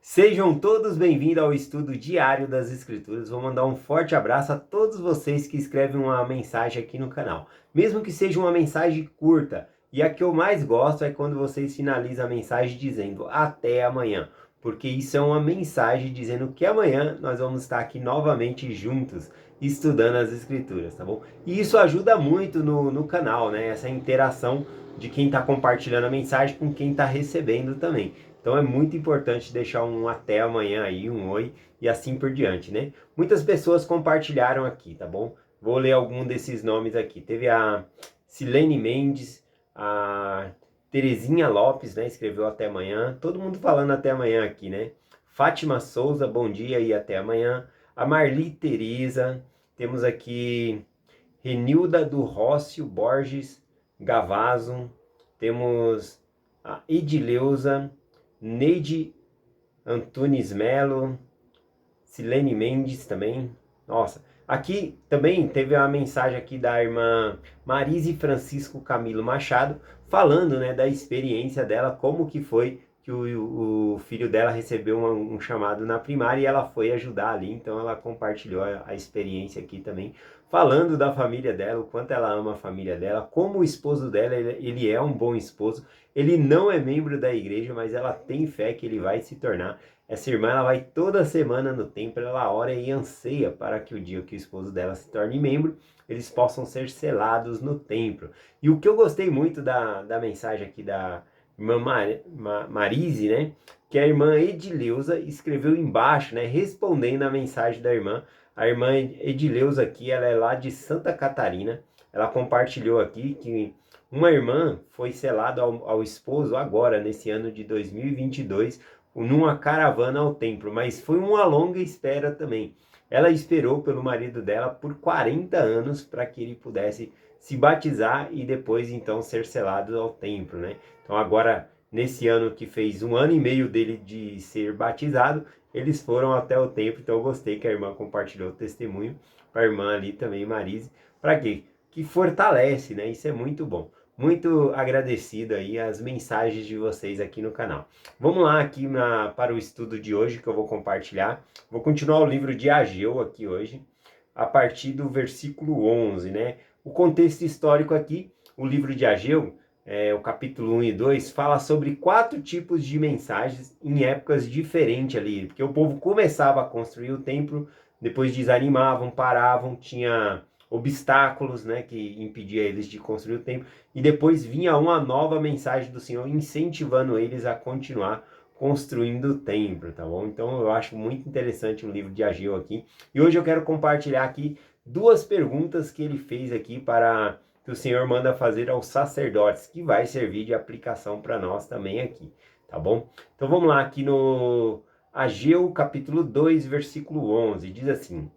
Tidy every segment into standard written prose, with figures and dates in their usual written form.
Sejam todos bem-vindos ao estudo diário das Escrituras. Vou mandar um forte abraço a todos vocês que escrevem uma mensagem aqui no canal. Mesmo que seja uma mensagem curta, e a que eu mais gosto é quando vocês finalizam a mensagem dizendo até amanhã, porque isso é uma mensagem dizendo que amanhã nós vamos estar aqui novamente juntos, estudando as Escrituras, tá bom? E isso ajuda muito no canal, né? Essa interação de quem está compartilhando a mensagem com quem está recebendo também. Então é muito importante deixar um até amanhã aí, um oi e assim por diante, né? Muitas pessoas compartilharam aqui, tá bom? Vou ler algum desses nomes aqui. Teve a Silene Mendes, a Terezinha Lopes, né? Escreveu até amanhã. Todo mundo falando até amanhã aqui, né? Fátima Souza, bom dia e até amanhã. A Marli Tereza. Temos aqui Renilda do Rócio Borges Gavazo. Temos a Edileuza, Neide Antunes Melo, Silene Mendes também. Nossa, aqui também teve uma mensagem aqui da irmã Marise Francisco Camilo Machado, falando, né, da experiência dela, como que foi que o filho dela recebeu um chamado na primária e ela foi ajudar ali, então ela compartilhou a experiência aqui também, falando da família dela, o quanto ela ama a família dela, como o esposo dela, ele é um bom esposo, ele não é membro da igreja, mas ela tem fé que ele vai se tornar. Essa irmã, ela vai toda semana no templo, ela ora e anseia para que o dia que o esposo dela se torne membro, eles possam ser selados no templo. E o que eu gostei muito da mensagem aqui da irmã Marise, né? Que a irmã Edileuza escreveu embaixo, né? Respondendo a mensagem da irmã. A irmã Edileuza aqui, ela é lá de Santa Catarina. Ela compartilhou aqui que uma irmã foi selada ao esposo agora, nesse ano de 2022, numa caravana ao templo, mas foi uma longa espera também. Ela esperou pelo marido dela por 40 anos para que ele pudesse se batizar e depois então ser selado ao templo, né? Então agora, nesse ano que fez um ano e meio dele de ser batizado, eles foram até o templo, então eu gostei que a irmã compartilhou o testemunho para a irmã ali também, Marise, para quê? Que fortalece, né? Isso é muito bom. Muito agradecido aí as mensagens de vocês aqui no canal. Vamos lá aqui para o estudo de hoje que eu vou compartilhar. Vou continuar o livro de Ageu aqui hoje, a partir do versículo 11, né? O contexto histórico aqui, o livro de Ageu, o capítulo 1 e 2, fala sobre 4 tipos de mensagens em épocas diferentes ali, porque o povo começava a construir o templo, depois desanimavam, paravam, tinha obstáculos, né, que impedia eles de construir o templo, e depois vinha uma nova mensagem do Senhor incentivando eles a continuar construindo o templo, tá bom? Então eu acho muito interessante o livro de Ageu aqui, e hoje eu quero compartilhar aqui 2 perguntas que ele fez aqui para que o Senhor manda fazer aos sacerdotes, que vai servir de aplicação para nós também aqui, tá bom? Então vamos lá aqui no Ageu capítulo 2, versículo 11, diz assim: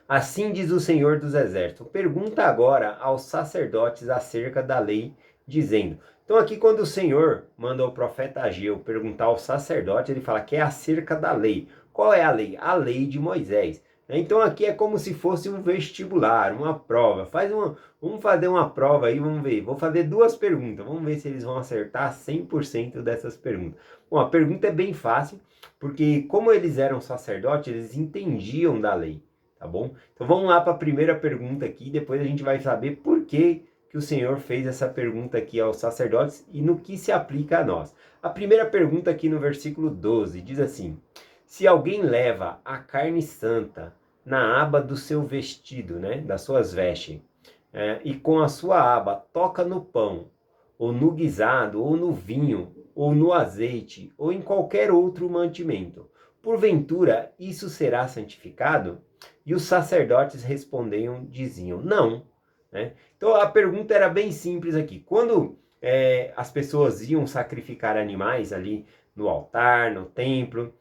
Assim diz o Senhor dos Exércitos, pergunta agora aos sacerdotes acerca da lei, dizendo... Então aqui quando o Senhor manda o profeta Ageu perguntar aos sacerdotes, ele fala que é acerca da lei. Qual é a lei? A lei de Moisés. Então aqui é como se fosse um vestibular, uma prova. Vamos fazer uma prova aí, vamos ver. Vou fazer 2 perguntas, vamos ver se eles vão acertar 100% dessas perguntas. Bom, a pergunta é bem fácil, porque como eles eram sacerdotes, eles entendiam da lei. Tá bom? Então vamos lá para a primeira pergunta aqui, depois a gente vai saber por que o Senhor fez essa pergunta aqui aos sacerdotes e no que se aplica a nós. A primeira pergunta aqui no versículo 12 diz assim: se alguém leva a carne santa na aba do seu vestido, né, das suas vestes, e com a sua aba toca no pão, ou no guisado, ou no vinho, ou no azeite, ou em qualquer outro mantimento, porventura isso será santificado? E os sacerdotes respondiam, diziam, não. Né? Então a pergunta era bem simples aqui. Quando as pessoas iam sacrificar animais ali no altar, no templo,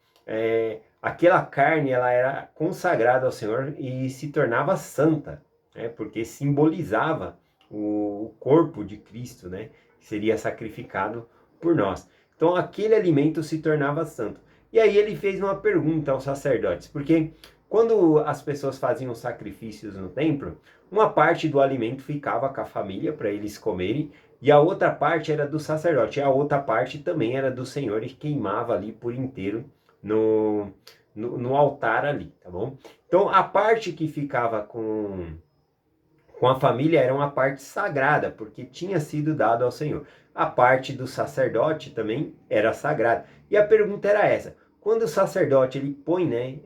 aquela carne ela era consagrada ao Senhor e se tornava santa, né? Porque simbolizava o corpo de Cristo, né? Que seria sacrificado por nós. Então aquele alimento se tornava santo. E aí ele fez uma pergunta aos sacerdotes, porque quando as pessoas faziam sacrifícios no templo, uma parte do alimento ficava com a família para eles comerem, e a outra parte era do sacerdote, e a outra parte também era do Senhor e queimava ali por inteiro no altar ali, tá bom? Então a parte que ficava com a família era uma parte sagrada, porque tinha sido dado ao Senhor. A parte do sacerdote também era sagrada. E a pergunta era essa: quando o sacerdote ele põe, né,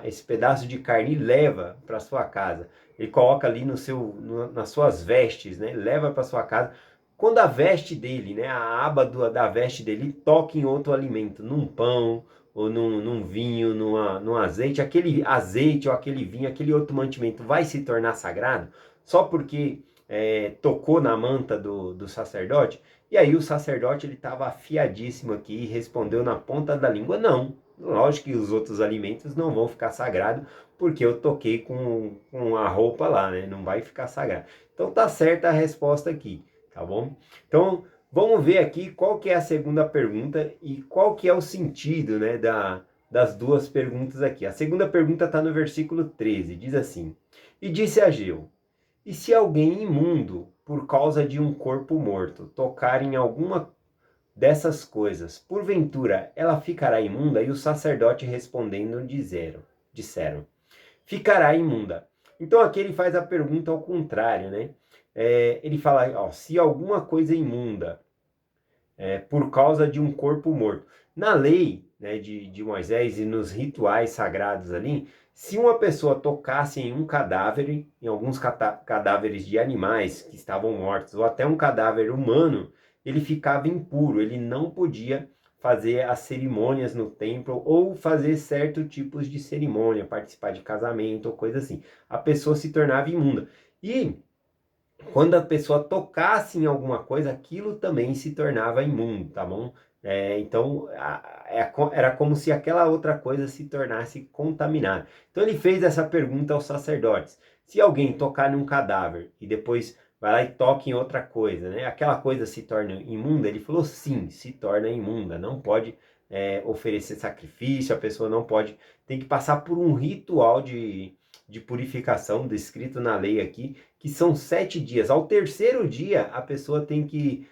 esse pedaço de carne e leva para sua casa, ele coloca ali nas suas vestes, né, leva para sua casa. Quando a veste dele, né, a aba da veste dele toca em outro alimento, num pão ou num vinho, num azeite, aquele azeite ou aquele vinho, aquele outro mantimento vai se tornar sagrado só porque tocou na manta do sacerdote? E aí o sacerdote ele estava afiadíssimo aqui e respondeu na ponta da língua: não, lógico que os outros alimentos não vão ficar sagrados porque eu toquei com a roupa lá, né? Não vai ficar sagrado. Então tá certa a resposta aqui, tá bom? Então vamos ver aqui qual que é a segunda pergunta e qual que é o sentido, né, das duas perguntas aqui. A segunda pergunta está no versículo 13, diz assim: e disse Ageu: e se alguém imundo, por causa de um corpo morto, tocar em alguma dessas coisas, porventura ela ficará imunda? E o sacerdote respondendo disseram, ficará imunda. Então aqui ele faz a pergunta ao contrário, né? Ele fala, ó, se alguma coisa imunda, por causa de um corpo morto. Na lei, né, de Moisés e nos rituais sagrados ali, se uma pessoa tocasse em um cadáver, em alguns cadáveres de animais que estavam mortos, ou até um cadáver humano, ele ficava impuro, ele não podia fazer as cerimônias no templo ou fazer certos tipos de cerimônia, participar de casamento ou coisa assim. A pessoa se tornava imunda. E quando a pessoa tocasse em alguma coisa, aquilo também se tornava imundo, tá bom? Então, era como se aquela outra coisa se tornasse contaminada. Então, ele fez essa pergunta aos sacerdotes: se alguém tocar num cadáver e depois vai lá e toca em outra coisa, né? Aquela coisa se torna imunda? Ele falou: sim, se torna imunda. Não pode oferecer sacrifício, a pessoa não pode, tem que passar por um ritual de purificação descrito na lei aqui, que são 7 dias. Ao terceiro dia, a pessoa tem que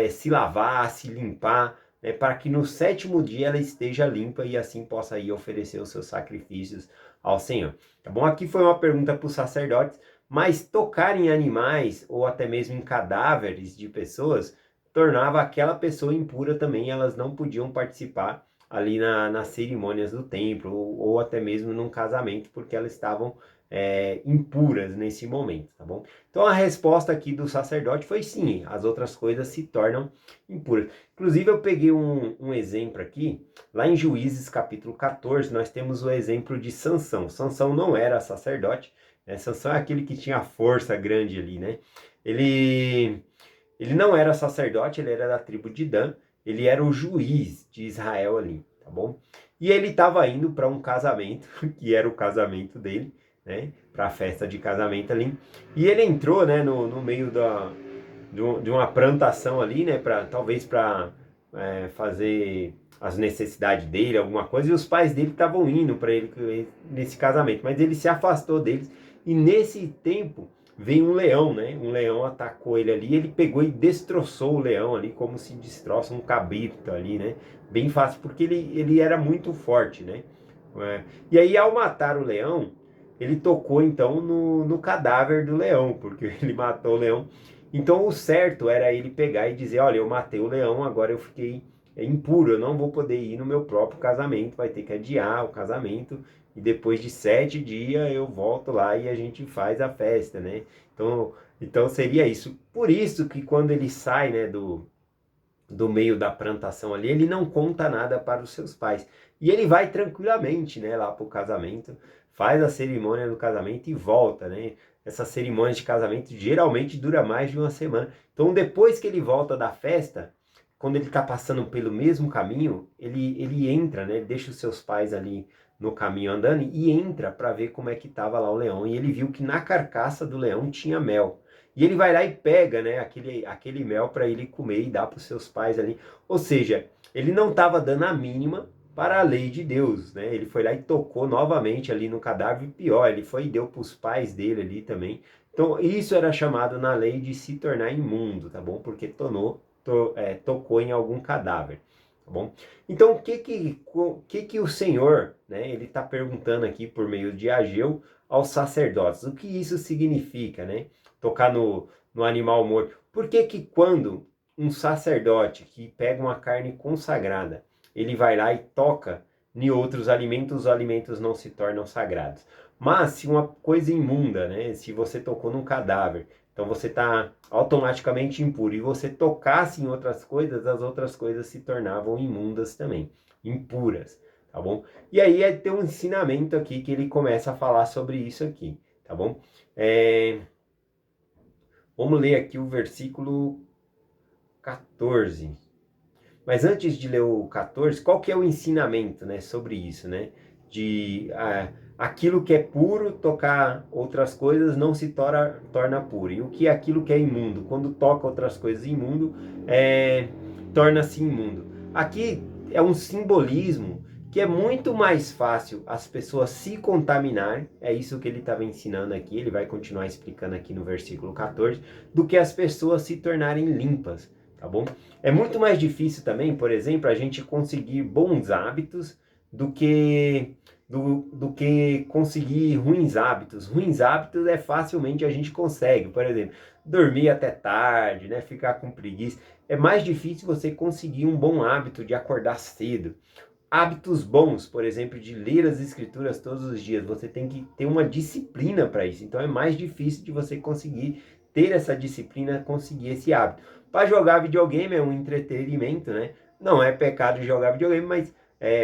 se lavar, se limpar, né, para que no sétimo dia ela esteja limpa e assim possa ir oferecer os seus sacrifícios ao Senhor. Tá bom? Aqui foi uma pergunta para os sacerdotes, mas tocar em animais ou até mesmo em cadáveres de pessoas tornava aquela pessoa impura também, elas não podiam participar ali nas cerimônias do templo ou até mesmo num casamento, porque elas estavam impuras nesse momento, tá bom? Então a resposta aqui do sacerdote foi sim, as outras coisas se tornam impuras. Inclusive eu peguei um exemplo aqui, lá em Juízes capítulo 14, nós temos o exemplo de Sansão. Sansão não era sacerdote, né? Sansão é aquele que tinha força grande ali, né? Ele não era sacerdote, ele era da tribo de Dan, ele era o juiz de Israel ali, tá bom? E ele estava indo para um casamento, que era o casamento dele, né? Para a festa de casamento ali. E ele entrou, né, no meio de uma plantação ali, né? Talvez para fazer as necessidades dele, alguma coisa. E os pais dele estavam indo para ele nesse casamento, mas ele se afastou deles. E nesse tempo veio um leão, né? Um leão atacou ele ali, ele pegou e destroçou o leão ali, como se destroça um cabrito ali, né? Bem fácil, porque ele era muito forte, né? E aí, ao matar o leão, ele tocou então no cadáver do leão, porque ele matou o leão. Então, o certo era ele pegar e dizer: olha, eu matei o leão, agora eu fiquei impuro, eu não vou poder ir no meu próprio casamento, vai ter que adiar o casamento e depois de 7 dias eu volto lá e a gente faz a festa, né? Então seria isso. Por isso que quando ele sai, né, do meio da plantação ali, ele não conta nada para os seus pais. E ele vai tranquilamente, né, lá para o casamento, faz a cerimônia do casamento e volta, né? Essa cerimônia de casamento geralmente dura mais de uma semana. Então, depois que ele volta da festa, quando ele está passando pelo mesmo caminho, ele entra, né? Ele deixa os seus pais ali no caminho andando e entra para ver como é que estava lá o leão. E ele viu que na carcaça do leão tinha mel. E ele vai lá e pega, né, aquele mel para ele comer e dar para os seus pais ali. Ou seja, ele não estava dando a mínima para a lei de Deus, né? Ele foi lá e tocou novamente ali no cadáver, e pior, ele foi e deu para os pais dele ali também. Então, isso era chamado na lei de se tornar imundo, tá bom? Porque tocou em algum cadáver. tá bom? Então, o que o Senhor, né, ele está perguntando aqui por meio de Ageu aos sacerdotes? O que isso significa, né? Tocar no animal morto. Por que que quando um sacerdote que pega uma carne consagrada, ele vai lá e toca em outros alimentos, os alimentos não se tornam sagrados? Mas se uma coisa imunda, né, se você tocou num cadáver, então você está automaticamente impuro. E você tocasse em outras coisas, as outras coisas se tornavam imundas também, impuras, tá bom? E aí tem um ensinamento aqui que ele começa a falar sobre isso aqui, tá bom? Vamos ler aqui o versículo 14. Mas antes de ler o 14, qual que é o ensinamento, né, sobre isso, né? De aquilo que é puro, tocar outras coisas, não se torna puro. E o que é aquilo que é imundo? Quando toca outras coisas imundo, torna-se imundo. Aqui é um simbolismo que é muito mais fácil as pessoas se contaminarem, é isso que ele estava ensinando aqui, ele vai continuar explicando aqui no versículo 14, do que as pessoas se tornarem limpas, tá bom? É muito mais difícil também, por exemplo, a gente conseguir bons hábitos do que conseguir ruins hábitos. Ruins hábitos facilmente a gente consegue, por exemplo, dormir até tarde, né, ficar com preguiça. É mais difícil você conseguir um bom hábito de acordar cedo. Hábitos bons, por exemplo, de ler as escrituras todos os dias, você tem que ter uma disciplina para isso. Então é mais difícil de você conseguir ter essa disciplina, conseguir esse hábito. Para jogar videogame é um entretenimento, né? Não é pecado jogar videogame, mas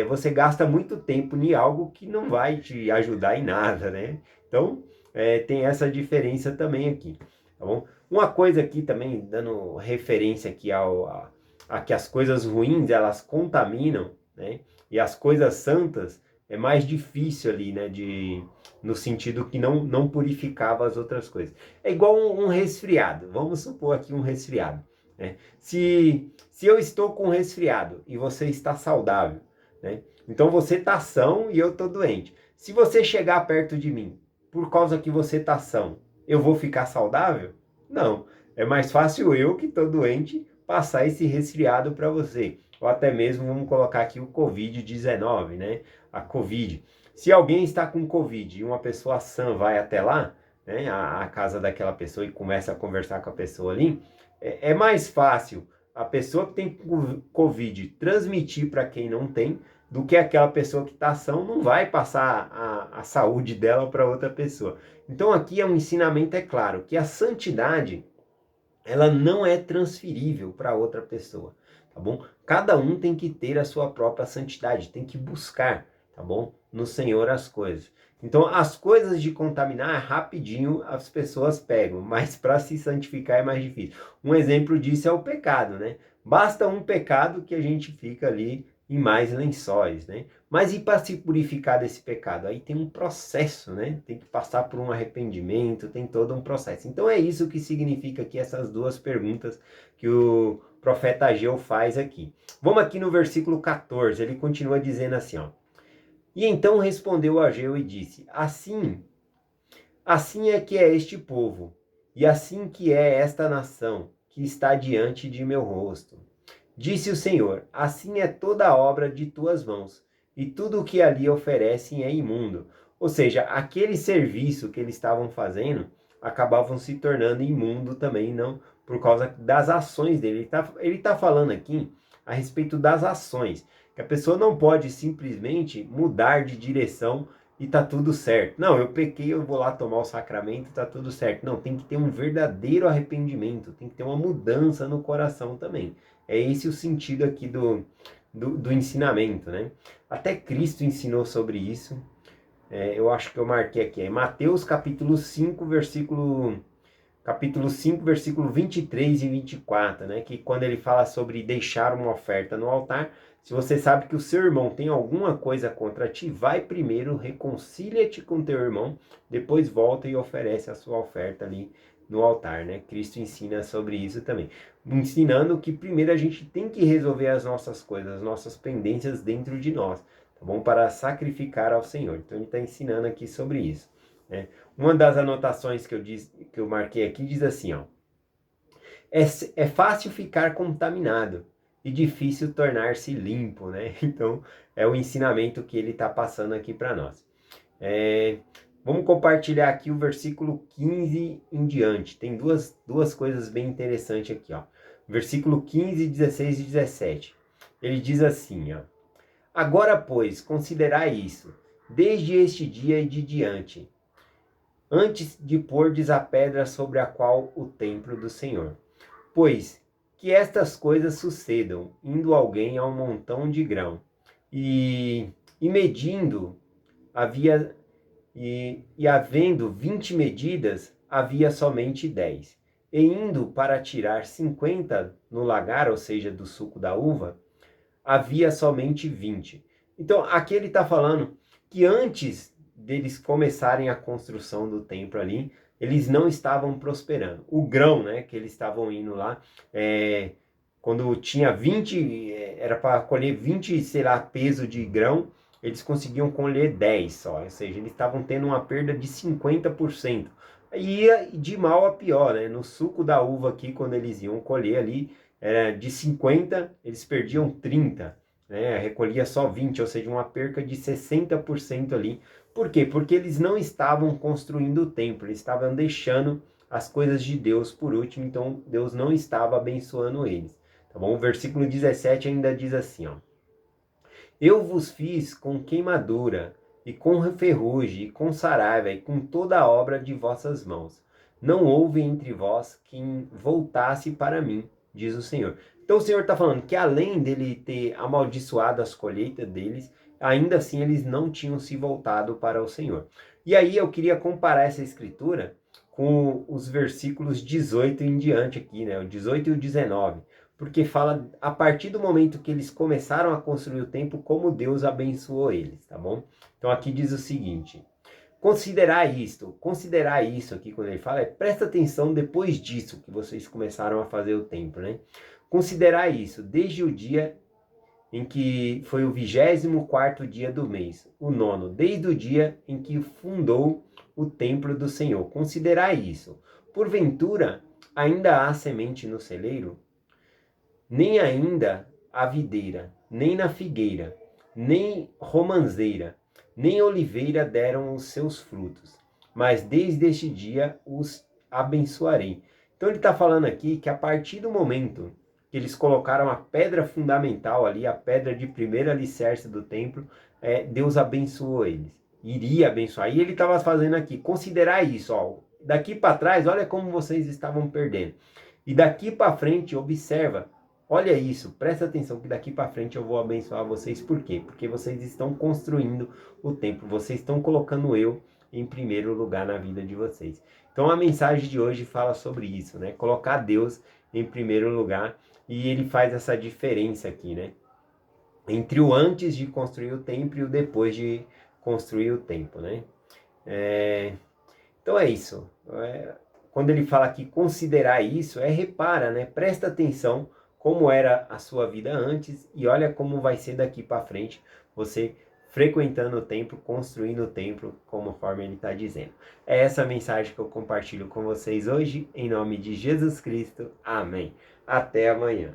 você gasta muito tempo em algo que não vai te ajudar em nada, né? Então tem essa diferença também aqui, tá bom? Uma coisa aqui também, dando referência aqui a que as coisas ruins, elas contaminam, né? E as coisas santas é mais difícil ali, né? No sentido que não purificava as outras coisas. É igual um resfriado. Vamos supor aqui um resfriado, né? Se eu estou com resfriado e você está saudável, né? Então você está são e eu estou doente. Se você chegar perto de mim, por causa que você está são, eu vou ficar saudável? Não. É mais fácil eu, que estou doente, passar esse resfriado para você. Ou até mesmo, vamos colocar aqui o Covid-19, né? A Covid. Se alguém está com Covid e uma pessoa sã vai até lá, né, a casa daquela pessoa e começa a conversar com a pessoa ali, é mais fácil a pessoa que tem Covid transmitir para quem não tem, do que aquela pessoa que está sã não vai passar a saúde dela para outra pessoa. Então aqui é um ensinamento, é claro, que a santidade ela não é transferível para outra pessoa, tá bom? Cada um tem que ter a sua própria santidade, tem que buscar, tá bom? No Senhor as coisas. Então, as coisas de contaminar, rapidinho as pessoas pegam, mas para se santificar é mais difícil. Um exemplo disso é o pecado, né? Basta um pecado que a gente fica ali em mais lençóis, né? Mas e para se purificar desse pecado? Aí tem um processo, né? Tem que passar por um arrependimento, tem todo um processo. Então é isso que significa aqui essas duas perguntas que o profeta Ageu faz aqui. Vamos aqui no versículo 14, ele continua dizendo assim, ó. E então respondeu Ageu e disse, assim é que é este povo, e assim que é esta nação, que está diante de meu rosto. Disse o Senhor, assim é toda a obra de tuas mãos, e tudo o que ali oferecem é imundo. Ou seja, aquele serviço que eles estavam fazendo, acabavam se tornando imundo também, não por causa das ações dele. Ele tá falando aqui a respeito das ações, que a pessoa não pode simplesmente mudar de direção e tá tudo certo. Não, eu pequei, eu vou lá tomar o sacramento, tá tudo certo. Não, tem que ter um verdadeiro arrependimento, tem que ter uma mudança no coração também. É esse o sentido aqui do ensinamento, né? Até Cristo ensinou sobre isso. Eu acho que eu marquei aqui. É Mateus capítulo 5, versículo 23 e 24, né? Que quando ele fala sobre deixar uma oferta no altar, se você sabe que o seu irmão tem alguma coisa contra ti, vai primeiro, reconcilia-te com teu irmão, depois volta e oferece a sua oferta ali no altar, né? Cristo ensina sobre isso também. Ensinando que primeiro a gente tem que resolver as nossas coisas, as nossas pendências dentro de nós, tá bom? Para sacrificar ao Senhor. Então ele está ensinando aqui sobre isso, né? Uma das anotações que eu marquei aqui diz assim, ó. É fácil ficar contaminado, e difícil tornar-se limpo, né? Então, é o ensinamento que ele está passando aqui para nós. Vamos compartilhar aqui o versículo 15 em diante. Tem duas coisas bem interessantes aqui, ó. Versículo 15, 16 e 17. Ele diz assim, ó. Agora, pois, considerai isso, desde este dia e de diante, antes de pôrdes a pedra sobre a qual o templo do Senhor. Pois que estas coisas sucedam, indo alguém a um montão de grão, e medindo, havia e havendo 20 medidas, havia somente 10. E indo para tirar 50 no lagar, ou seja, do suco da uva, havia somente 20. Então, aqui ele está falando que antes deles começarem a construção do templo ali, eles não estavam prosperando. O grão, né, que eles estavam indo lá, quando tinha 20, era para colher 20, sei lá, peso de grão, eles conseguiam colher 10 só, ou seja, eles estavam tendo uma perda de 50%. Ia de mal a pior, né? No suco da uva aqui, quando eles iam colher ali, era de 50, eles perdiam 30, né? Recolhia só 20, ou seja, uma perca de 60% ali. Por quê? Porque eles não estavam construindo o templo, eles estavam deixando as coisas de Deus por último, então Deus não estava abençoando eles. Tá bom? O versículo 17 ainda diz assim, ó. Eu vos fiz com queimadura, e com ferrugem, e com saraiva, e com toda a obra de vossas mãos. Não houve entre vós quem voltasse para mim, diz o Senhor. Então o Senhor está falando que além dele ter amaldiçoado as colheitas deles, ainda assim eles não tinham se voltado para o Senhor. E aí eu queria comparar essa escritura com os versículos 18 em diante aqui, né? O 18 e o 19. Porque fala a partir do momento que eles começaram a construir o templo, como Deus abençoou eles, tá bom? Então aqui diz o seguinte: considerar isso aqui quando ele fala, presta atenção depois disso que vocês começaram a fazer o templo, né? Considerar isso desde o dia em que foi o 24º dia do mês, o nono, desde o dia em que fundou o templo do Senhor. Considerar isso. Porventura, ainda há semente no celeiro? Nem ainda a videira, nem na figueira, nem romanceira, nem oliveira deram os seus frutos. Mas desde este dia os abençoarei. Então ele está falando aqui que a partir do momento que eles colocaram a pedra fundamental ali, a pedra de primeiro alicerce do templo, Deus abençoou eles. Iria abençoar. E ele estava fazendo aqui, considerar isso, ó, daqui para trás, olha como vocês estavam perdendo. E daqui para frente, observa, olha isso, presta atenção que daqui para frente eu vou abençoar vocês. Por quê? Porque vocês estão construindo o templo, vocês estão colocando eu em primeiro lugar na vida de vocês. Então a mensagem de hoje fala sobre isso, né? Colocar Deus em primeiro lugar, e ele faz essa diferença aqui, né? Entre o antes de construir o templo e o depois de construir o templo, né? Então é isso. Quando ele fala aqui considerar isso, repara, né? Presta atenção como era a sua vida antes e olha como vai ser daqui para frente você frequentando o templo, construindo o templo, conforme ele está dizendo. É essa mensagem que eu compartilho com vocês hoje, em nome de Jesus Cristo. Amém. Até amanhã.